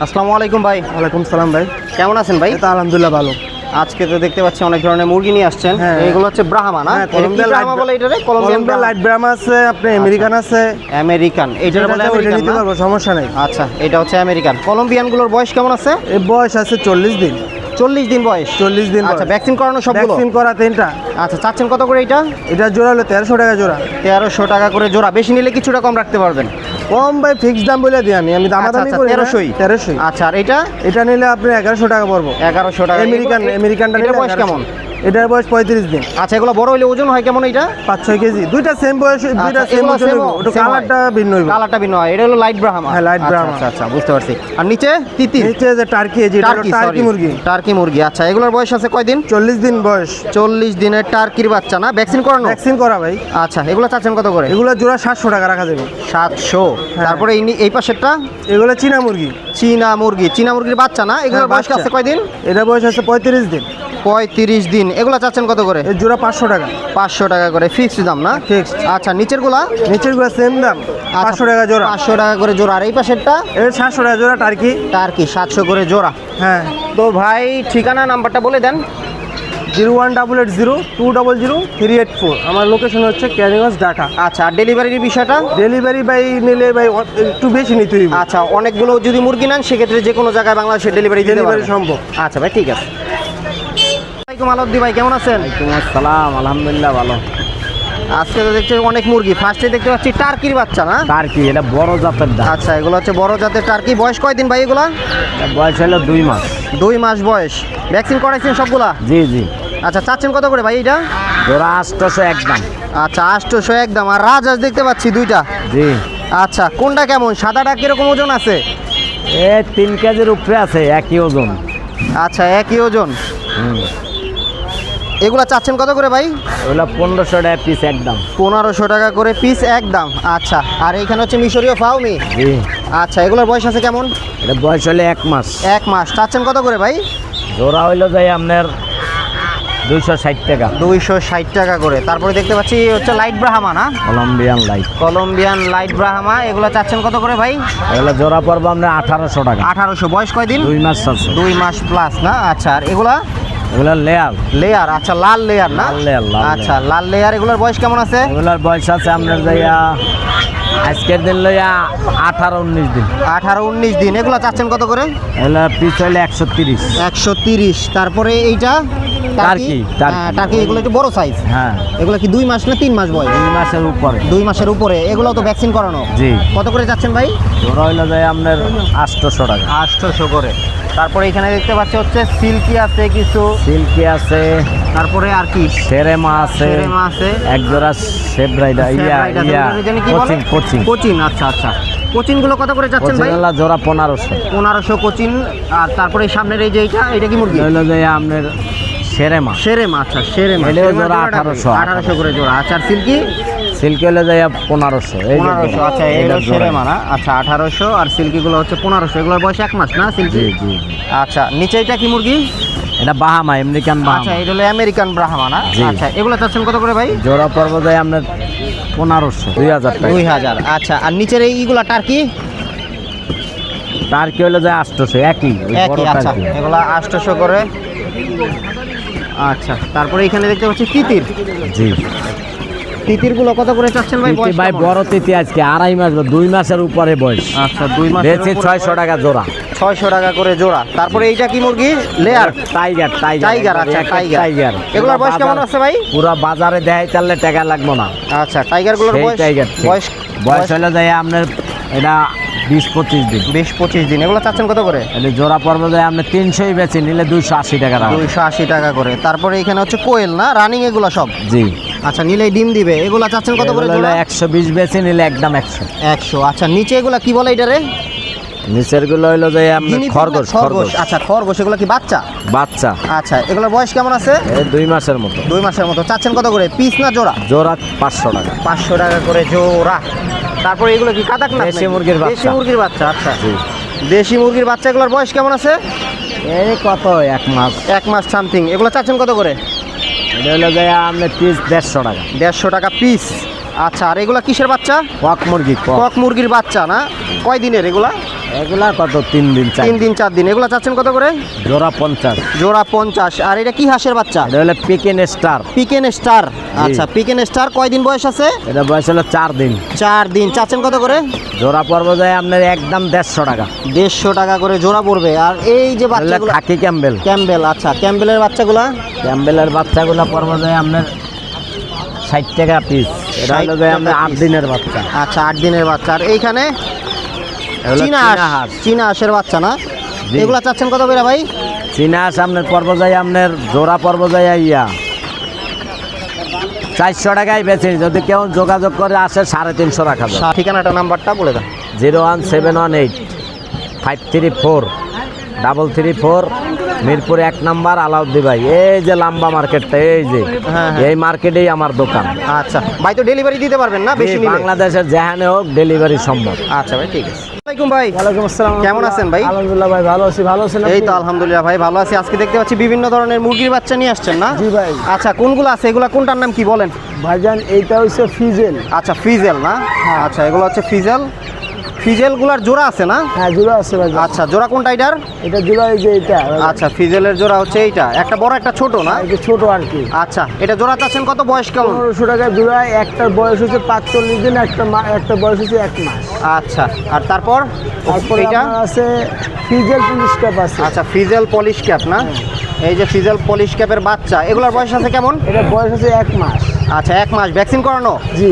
আসসালামু আলাইকুম ভাই। ওয়ালাইকুম সালাম ভাই। কেমন আছেন ভাই? এটা আলহামদুলিল্লাহ ভালো। আজকে তো দেখতে পাচ্ছি অনেক ধরনের মুরগি নিয়ে আসছেন। হ্যাঁ। এগুলো হচ্ছে ব্রাহ্মা না? হ্যাঁ, কলম্বিয়ান ব্রাহ্মা বলে এটারে? কলম্বিয়ান কলম্বিয়া লাইট ব্রাহ্মা আছে, আপনি আমেরিকান আছে। আমেরিকান এইটারে বলে আমেরিকান নিতে না? পারবো, সমস্যা নাই। আচ্ছা, এটা হচ্ছে আমেরিকান। কলম্বিয়ানগুলোর বয়স কেমন আছে? এই বয়স আছে 40 দিন। 40 দিন বয়স। 40 দিন আচ্ছা, বয়স। ভ্যাকসিন করানো সবগুলো? ভ্যাকসিন করা 3টা। আচ্ছা, চাচ্ছেন কত করে এটা? এটা জোড়া হলো 1300 টাকা জোড়া। 1300 টাকা করে জোড়া। বেশি নিলে কিছুটা কম রাখতে পারবেন? কম ভাই, ফিক্স দাম বলে দিই আমি দামাদামি আচ্ছা, করি না। 1300 1300। আচ্ছা, আর এটা? এটা নিলে আপনি 1100 টাকা পড়বো। 1100 টাকা। আমেরিকানটা এটার নিলে বয়স 1100 কেমন? এটার বয়স 35 দিন। আচ্ছা, এগুলো বড় হইলে ওজন হয় কেমন এটা? 5-6 কেজি। দুইটা সেম বয়স, দুইটা আচ্ছা, সেম এগুলো ওজন same হইবো। ওটা same হয়? কালারটা ভিন্ন হইবো। কালারটা ভিন্ন হয়। এটা হলো লাইট ব্রাহ্মা। হ্যাঁ, লাইট আচ্ছা, ব্রাহ্মা। আচ্ছা, আচ্ছা, বুঝতে পারছি। আর নিচে তিতির? নিচে যে টার্কি, যেটা হলো টার্কি মুরগি। টার্কি মুরগি। আচ্ছা, এগুলোর বয়স আছে কয়দিন? 40 দিন বয়স। 40 দিনের টার্কির বাচ্চা না? ভ্যাকসিন করানো? ভ্যাকসিন করা ভাই। আচ্ছা, এগুলো চাচ্ছেন কত করে? এগুলো জোড়া 700 টাকা রাখা যাবে। 700। হ্যাঁ। তারপরে এই পাশেরটা? এগুলো চীনা মুরগি। চীনা মুরগি। চীনা মুরগির বাচ্চা না? এগুলোর বয়স বাচ্চা। আছে কয়দিন? এটা বয়স আছে 35 দিন। 35 দিন। এগুলো চাচ্ছেন কত করে? এর জোড়া 500 টাকা। 500 টাকা করে ফিক্সড দাম না? Fixed। আচ্ছা, নিচের গুলা? নিচের গুলো সেম দাম, 500 টাকা জোড়া। 500 টাকা করে জোড়া। আর এই পাশেরটা? এর 700 টাকা জোড়া টার্কি। টার্কি 700 করে জোড়া। হ্যাঁ। তো ভাই, ঠিকানা নাম্বারটা বলে দেন। 01880 200 384। আমার লোকেশন হচ্ছে ক্যানিগঞ্জ, ঢাকা। আচ্ছা, আর ডেলিভারির বিষয়টা? ডেলিভারি বাই নিলে ভাই একটু বেশি নিতে হইবে। আচ্ছা, অনেকগুলো যদি মুরগি নেন সেক্ষেত্রে যে কোনো জায়গায় বাংলাদেশের ডেলিভারি দিতে ডেলিভারি পারবেন? সম্ভব। আচ্ছা ভাই, ঠিক আছে। ওয়ালাইকুম আলাদ্দি ভাই, কেমন আছেন? সালাম, আলহামদুলিল্লাহ ভালো। আজকে তো দেখছি অনেক মুরগি। ফার্স্টে দেখতে পাচ্ছি টার্কির বাচ্চা না? টার্কি, এটা বড় জাতের দাম। আচ্ছা, এগুলো হচ্ছে বড় জাতের টার্কি। বয়স কয়দিন ভাই এগুলা? বয়স হলো 2 মাস। 2 মাস বয়স। ভ্যাকসিন করাইছেন সবগুলা? জি জি। আচ্ছা, চাচ্ছেন কত করে ভাই এটা? জোড়া 800 একদম। আচ্ছা, 800 একদম। আর রাজহাঁস দেখতে পাচ্ছি 2টা। জি। আচ্ছা, কোনটা কেমন? সাদাটা কিরকম ওজন আছে? 3 কেজির উপরে আছে, একই ওজন। আচ্ছা, একই ওজন। এগুলা চাচ্ছেন কত করে ভাই? ওগুলো 1500 টাকা পিস একদম। 1500 টাকা করে পিস একদম। আচ্ছা, আর এইখানে হচ্ছে মিশরীয় ফাউমি। জি। আচ্ছা, এগুলোর বয়স আছে কেমন? এটা বয়স হলে 1 মাস। 1 মাস। চাচ্ছেন কত করে ভাই? জোড়া হইলো যাই আপনার 260 টাকা। 260 টাকা করে। তারপরে দেখতে পাচ্ছি হচ্ছে লাইট ব্রাহ্মা না? Colombian light. Colombian light Brahma. এগুলো চাচ্ছেন কত করে ভাই? এগুলো জোড়া পড়বো আপনার 1800 টাকা। 1800। বয়স কয়দিন? 2 মাস আছে। 2 মাস প্লাস না? আচ্ছা, আর এগুলা? এগুলো লেয়ার। লেয়ার। আচ্ছা, লাল লেয়ার না? লাল লেয়ার, লাল আচ্ছা, লাল লেয়ার। এগুলোর বয়স কেমন আছে? এগুলোর বয়স আছে আপনার যাইয়া আজকের দিন লইয়া 18-19 দিন। 18-19 দিন। এগুলো চাচ্ছেন কত করে? এগুলো পিস হইলে 130। 130। তারপরে এইটা? টার্কি। হ্যাঁ, টার্কি। এগুলো একটু বড় সাইজ। হ্যাঁ। এগুলো কি 2 মাস না 3 মাস বয়স? 2 মাসের উপরে। 2 মাসের উপরে। এগুলো তো ভ্যাকসিন করানো? জি। কত করে যাচ্ছেন ভাই? জোড়া হইলো যাই আপনার 800 টাকা। 800 করে। তারপরে এখানে দেখতে পাচ্ছি হচ্ছে সিল্কি আছে কিছু। সিল্কি আছে, তারপরে আর কি? সেরেমা আছে, সেরেমা আছে। এক জোড়া সেব্রাইডা কোচিং। কোচিন। আচ্ছা, আচ্ছা। কোচিনগুলো কত করে যাচ্ছেন ভাই? জোড়া 1500। 1500 কোচিন। আর তারপরে সামনের এই যে এটা কি মুরগি? হইলো যাই আপনার সেরেমা। সেরেমা। আচ্ছা, সেরেমা। এলেও সেরেমার জোড়া জোড়াটা 1800 1800 করে জোড়া। আচ্ছা, আর সিল্কি? সিল্কি হইলো যাই 1500। এই যে 1500। আচ্ছা, এগুলো সেরেমা না? আচ্ছা, 1800। আর সিল্কিগুলো হচ্ছে 1500। এগুলোর বয়স 1 মাস না সিল্কি? জি জি। আচ্ছা, নিচে এটা কি মুরগি? এটা বাহামা, আমেরিকান আচ্ছা, বাহামা। এটা হলো আমেরিকান ব্রাহ্মা না? জি। আচ্ছা, এগুলো চাচ্ছেন কত করে ভাই? জোড়া পর্ব যায় আপনার 1500, 2000 টাকা। 2000। আচ্ছা, আর নিচের এইগুলা টার্কি? টার্কি হইলো যায় 800, একই ওই বড় একই। আচ্ছা, টার্কি। এগুলা 800 করে। আচ্ছা, তারপরে এখানে দেখতে পাচ্ছি তিতির। জি। তিতিরগুলো কত করে চাচ্ছেন ভাই? তিতি ভাই বড় তিতি আজকে 2.5 মাস বা 2 মাসের উপরে বয়স। আচ্ছা, 2 মাস। বেচে 600 টাকা জোড়া। 600 টাকা করে জোড়া। তারপরে এইটা কি মুরগি? লেয়ার। টাইগার। টাইগার। আচ্ছা, টাইগার। এগুলোর বয়স কেমন আছে ভাই? পুরো বাজারে দেয় তাহলে টাকা লাগবে না। আচ্ছা, টাইগারগুলোর সেই বয়স? টাইগার। বয়স হলো যায় আপনার এটা 20-25 দিন। 20-25 দিন। এগুলো চাচ্ছেন কত করে? তাহলে জোড়া পর্ব যায় আপনার 300ই বেচে নিলে 280 টাকা রাখা। 280 টাকা করে। তারপরে এখানে হচ্ছে কোয়েল না? রানিং এগুলো সব? জি। আচ্ছা, নিলেই ডিম দিবে। এগুলো চাচ্ছেন কত করে জোড়া? 120 বেচে নিলে একদম 100। 100। আচ্ছা, নিচে এগুলা কি বলে এটারে? নিচের গুলো হইলো যে আপনার গিনি পিগ না? খরগোশ। খরগোশ। আচ্ছা, খরগোশ। এগুলো কি বাচ্চা? বাচ্চা। আচ্ছা, এগুলোর বয়স কেমন আছে? এই 2 মাসের মতো। 2 মাসের মতো। চাচ্ছেন কত করে? পিস না জোড়া? জোড়া 500 টাকা। 500 টাকা করে জোড়া। তারপরে এগুলো কি কাদাক না? দেশি মুরগির বাচ্চা। দেশি মুরগির বাচ্চা। আচ্ছা, জি। দেশি মুরগির বাচ্চা। এগুলোর বয়স কেমন আছে? এই কত 1 মাস। 1 মাস সামথিং। এগুলো চাচ্ছেন কত করে? এটা হলো যায় আপনার পিস 150 টাকা। 150 টাকা পিস। আচ্ছা, আর এগুলা কিসের বাচ্চা? কক মুরগি। কক মুরগির বাচ্চা না? কয় দিনের এগুলা? এগুলা কত 3 দিন 4 3 দিন 4 দিন। এগুলো চাচ্ছেন কত করে? জোড়া 50। জোড়া 50। আর এটা কি হাঁসের বাচ্চা? এটা হলো পিকেন স্টার। Pekin star. আচ্ছা, পিকেন স্টার কয়দিন বয়স আছে? এটা বয়স হলো 4 দিন। 4 দিন। চাচ্ছেন কত করে? জোড়া পড়বে যায় আপনার একদম 150 টাকা। 150 টাকা করে জোড়া পড়বে। আর এই যে বাচ্চাগুলো খাকি ক্যাম্বেল। ক্যাম্বেল। আচ্ছা, ক্যাম্বেলের বাচ্চাগুলো? ক্যাম্বেলের বাচ্চাগুলো পড়বে যায় আপনার 60 টাকা পিস। এটা হলো যায় আপনার 8 দিনের বাচ্চা। আচ্ছা, 8 দিনের বাচ্চা। আর এইখানে এগুলো চীনা হাঁস। চীনা হাঁসের বাচ্চা না? জি। এগুলা চাচ্ছেন কত করে ভাই? চীনা হাঁস আপনার পর্ব যায় আপনার জোড়া পর্ব যায় 400 টাকায় বেচে। যদি কেউ যোগাযোগ করে আসে 350 রাখা যায়। ঠিকানাটা নাম্বারটা বলে দেন। 01718 534 334 মিরপুর 1 নাম্বার আলাউদ্দি ভাই। এই যে লম্বা মার্কেটটা, এই যে হ্যাঁ, হ্যাঁ। এই মার্কেটেই আমার দোকান। আচ্ছা ভাই, তো ডেলিভারি দিতে পারবেন না বেশি নিলে? বাংলাদেশের যেখানে হোক ডেলিভারি সম্ভব। আচ্ছা ভাই, ঠিক আছে। আসসালামাইকুম ভাই। ওয়ালাইকুম আসসালাম। কেমন আছেন ভাই? আলহামদুলিল্লাহ ভাই, ভালো আছি। ভালো আছেন? এই তো আলহামদুলিল্লাহ ভাই, ভালো আছি। আজকে দেখতে পাচ্ছি বিভিন্ন ধরনের মুরগির বাচ্চা নিয়ে আসছেন না? জি ভাই। আচ্ছা, কোনগুলো আছে এগুলা? কোনটার নাম কি বলেন? ভাইজান এইটা হচ্ছে ফিজেল। আচ্ছা, ফিজেল না? আচ্ছা, এগুলো হচ্ছে ফিজেল। ফিজেলগুলার জোড়া আছে না? হ্যাঁ, জোড়া আছে ভাইজান। আচ্ছা, জোড়া কোনটা এটার? এটা জোড়া এই যে এটা। আচ্ছা, ফিজেলের জোড়া হচ্ছে এইটা, একটা বড় একটা ছোট না? এটা ছোট আর কি। আচ্ছা, এটা জোড়া চাচ্ছেন কত? বয়স কেমন? 1500 টাকা জোড়া। একটার বয়স হচ্ছে 45 দিন, একটা বয়স হচ্ছে 1 মাস। আচ্ছা, আর তারপর তারপরে এইটা? আপনার আছে ফিজেল পুলিশ ক্যাপ আছে। আচ্ছা, ফিজেল পলিশ ক্যাপ না? এই যে ফিজেল পলিশ ক্যাপের বাচ্চা, এগুলোর বয়স আছে কেমন? এটা বয়স হচ্ছে 1 মাস। আচ্ছা, 1 মাস। ভ্যাকসিন করানো? জি।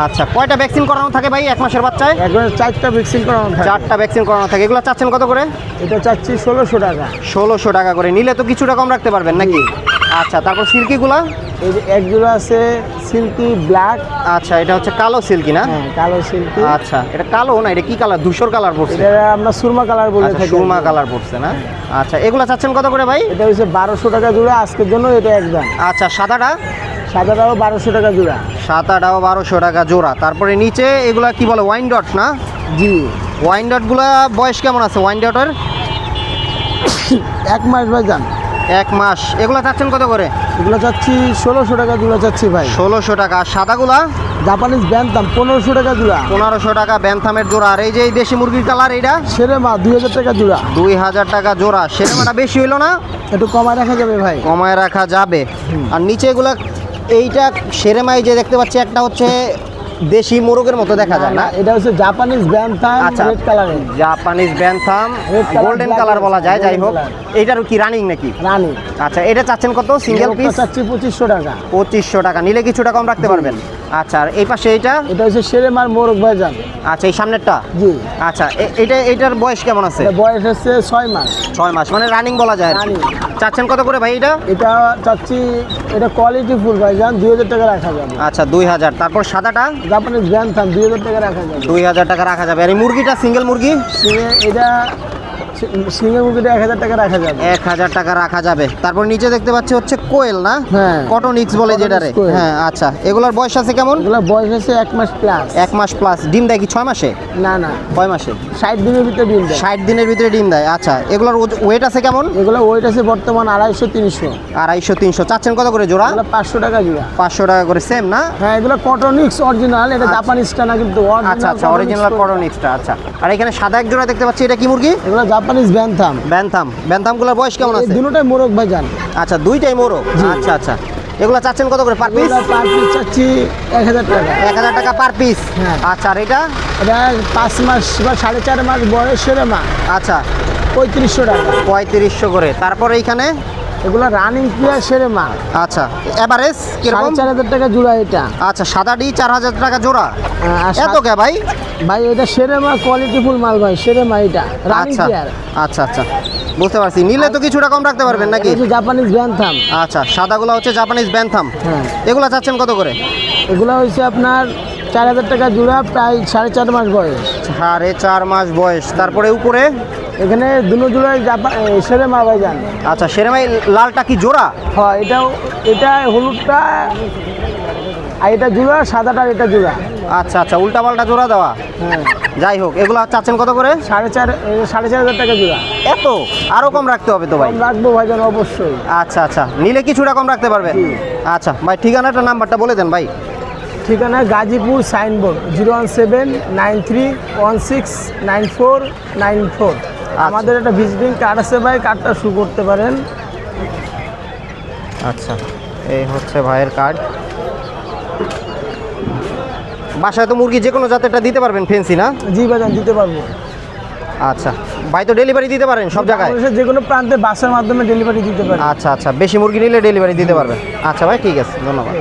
আচ্ছা, কয়টা ভ্যাকসিন করানো থাকে ভাই 1 মাসের বাচ্চায়? একবার 4টা ভ্যাকসিন করানো থাকে। 4টা ভ্যাকসিন করানো থাকে। এগুলো চাচ্ছেন কত করে? এটা চাচ্ছি 1600 টাকা। 1600 টাকা করে। নিলে তো কিছুটা কম রাখতে পারবেন নাকি? আচ্ছা, তারপর সিল্কিগুলা? এই যে এক জোড়া আছে সিল্কি ব্ল্যাক। আচ্ছা, এটা হচ্ছে কালো সিল্কি না? হ্যাঁ, কালো সিল্কি। আচ্ছা, এটা কালো না, এটা কি কালার? ধূসর কালার পড়ছে। এটা আমরা সুরমা কালার বলে আচ্ছা, থাকি। সুরমা কালার পড়ছে না? আচ্ছা, এগুলো চাচ্ছেন কত করে ভাই? এটা হচ্ছে 1200 টাকা জোড়া আজকের জন্য। এটা একদম আচ্ছা, সাদাটা? সাদাটাও 1200 টাকা জোড়া। সাদাটাও 1200 টাকা জোড়া। তারপরে নিচে এগুলা কি বলে? ওয়াইন ডট না? জি। ওয়াইন ডটগুলা বয়স কেমন আছে ওয়াইন ডটের? 1 মাস ভাইজান। 1 মাস। এগুলো চাচ্ছেন কত করে? এগুলো চাচ্ছি 1600 টাকা জোড়া চাচ্ছি ভাই। 1600 টাকা। আর সাদাগুলা? জাপানিজ ব্যান্তাম 1500 টাকা জোড়া। 1500 টাকা ব্যান্থামের জোড়া। আর এই যে এই দেশি মুরগির কালার, এইটা? সেরে মা 2000 টাকা জোড়া। 2000 টাকা জোড়া। সেরেমাটা বেশি হইলো না? একটু কমায় রাখা যাবে ভাই। কমায় রাখা যাবে। আর নিচে এগুলা, এইটা সেরেমাই যে দেখতে পাচ্ছি, একটা হচ্ছে দেশি মোরগের মতো দেখা যায় না? এটা হচ্ছে জাপানিজ ব্যান্তাম আচ্ছা, রেড কালারের। Japanese bantam Red color, golden black colour বলা যায়। যাই হোক, golden এইটার কি রানিং নাকি? রানী। আচ্ছা, এটা চাচ্ছেন কত সিঙ্গেল মোরগটা পিস? চাচ্ছি 2500 টাকা। 2500 টাকা। নিলে কিছুটা কম রাখতে পারবেন? আচ্ছা, আর এই পাশে এইটা? এটা হচ্ছে সেরে মার মোরগ ভাইজান। আচ্ছা, এই সামনেরটা? জি। আচ্ছা, এইটার বয়স কেমন আছে? এটা বয়স হচ্ছে 6 মাস। 6 মাস, মানে রানিং বলা যায় আর কি। Running। চাচ্ছেন কত করে ভাই এটা? এটা চাচ্ছি, এটা কোয়ালিটি ফুল ভাইজান, 2000 টাকা রাখা যাবে। আচ্ছা, 2000। তারপর সাদাটা? জাপানিজ ব্যান্তাম 2000 টাকা রাখা যাবে। 2000 টাকা রাখা যাবে। আর এই মুরগিটা সিঙ্গেল মুরগি? এটা সিঙ্গেল মুরগিটা 1000 টাকা রাখা যাবে। 1000 টাকা রাখা যাবে। তারপর নিচে দেখতে পাচ্ছি হচ্ছে কোয়েল না? হ্যাঁ। কটনিক্স বলে Cottonix যেটারে। কোয়েল। হ্যাঁ, আচ্ছা। এগুলোর বয়স আছে কেমন? এগুলো বয়স হচ্ছে 1 মাস প্লাস। 1 মাস প্লাস। ডিম দেয় কি 6 মাসে? না না, কয় মাসে? 60 দিনের ভিতরে ডিম দেয়। 60 দিনের ভিতরে ডিম দেয়। আচ্ছা, এগুলোর ওয়েট আছে কেমন? এগুলো ওয়েট আছে বর্তমান 250-300। 250-300। চাচ্ছেন কত করে জোড়া? এগুলো 500 টাকা জোড়া। 500 টাকা করে। সেম না? হ্যাঁ, এগুলো কটনিক্স অরিজিনাল। এটা আচ্ছা। জাপানিজটা না কিন্তু আচ্ছা আচ্ছা, অরিজিনাল কটনিক্সটা। আচ্ছা, আর এখানে সাদা এক জোড়া দেখতে পাচ্ছি, এটা কি মুরগি? এগুলো জাপানিজ ব্যান্থাম। ব্যান্থামগুলোর বয়স কেমন এই আছে? দুটোটাই মোরগ ভাইজান। আচ্ছা, দুইটাই মোরগ। জি। আচ্ছা আচ্ছা, এগুলো চাচ্ছেন কত করে পার পিস? এগুলো পার পিস চাচ্ছি 1000 টাকা। 1000 টাকা পার পিস। হ্যাঁ। আচ্ছা, আর এটা? এটা 5 মাস বা 4.5 মাস বয়সের মা, আচ্ছা, 3500 টাকা। 3500 করে। তারপর এইখানে? এগুলো রানিং প্লেয়ার সেরে মা। আচ্ছা, এভারেজ কিরকম? 4500 টাকা জোড়া এটা। আচ্ছা, সাদাটি 4000 টাকা জোড়া। আর এত কে ভাই? ভাই এটা সেরে মা, কোয়ালিটি ফুল মাল ভাই, সেরে মা এটা রানিং আচ্ছা প্লেয়ার। আচ্ছা আচ্ছা, বুঝতে পারছি। নিলে তো কিছুটা কম রাখতে পারবেন নাকি? Japanese bantam. আচ্ছা, সাদাগুলো হচ্ছে জাপানিজ ব্যান্থাম। হ্যাঁ, এগুলো চাচ্ছেন কত করে? এগুলো হচ্ছে আপনার 4000 টাকা জোড়া, প্রায় 4.5 মাস বয়স। 4.5 মাস বয়স। তারপরে উপরে? এখানে দুটো জোড়ায় সেরে মা ভাই যান। আচ্ছা, সেরেমাই লালটা কি জোড়া? হ্যাঁ, এটা হলুদটা, আর এটা জোড়া, সাদাটা এটা জোড়া। আচ্ছা আচ্ছা, উল্টা পাল্টা জোড়া দেওয়া। হ্যাঁ, যাই হোক, এগুলো চাচ্ছেন কত করে? 4,500 টাকা জোড়া। এত? আরো কম রাখতে হবে তো ভাই। কম রাখবো ভাইজান অবশ্যই। আচ্ছা আচ্ছা, নিলে কিছুটা কম রাখতে পারবেন? জি। আচ্ছা ভাই, ঠিকানাটা নাম্বারটা বলে দেন ভাই। ঠিকানা গাজীপুর সাইনবোর্ড 01793169494। আমাদের একটা ভিজিটিং কার্ড আছে ভাই, কার্ডটা শু করতে পারেন। আচ্ছা, এই হচ্ছে ভাইয়ের কার্ড। বাসায় তো মুরগি যে কোনো জাতেরটা দিতে পারবেন, ফেন্সি না? জি ভাইজান, দিতে পারবো। আচ্ছা ভাই, তো ডেলিভারি দিতে পারেন সব জায়গায়? বাংলাদেশের যে কোনো প্রান্তে বাসের মাধ্যমে ডেলিভারি দিতে পারেন। আচ্ছা আচ্ছা, বেশি মুরগি নিলে ডেলিভারি দিতে পারবেন। আচ্ছা ভাই, ঠিক আছে, ধন্যবাদ।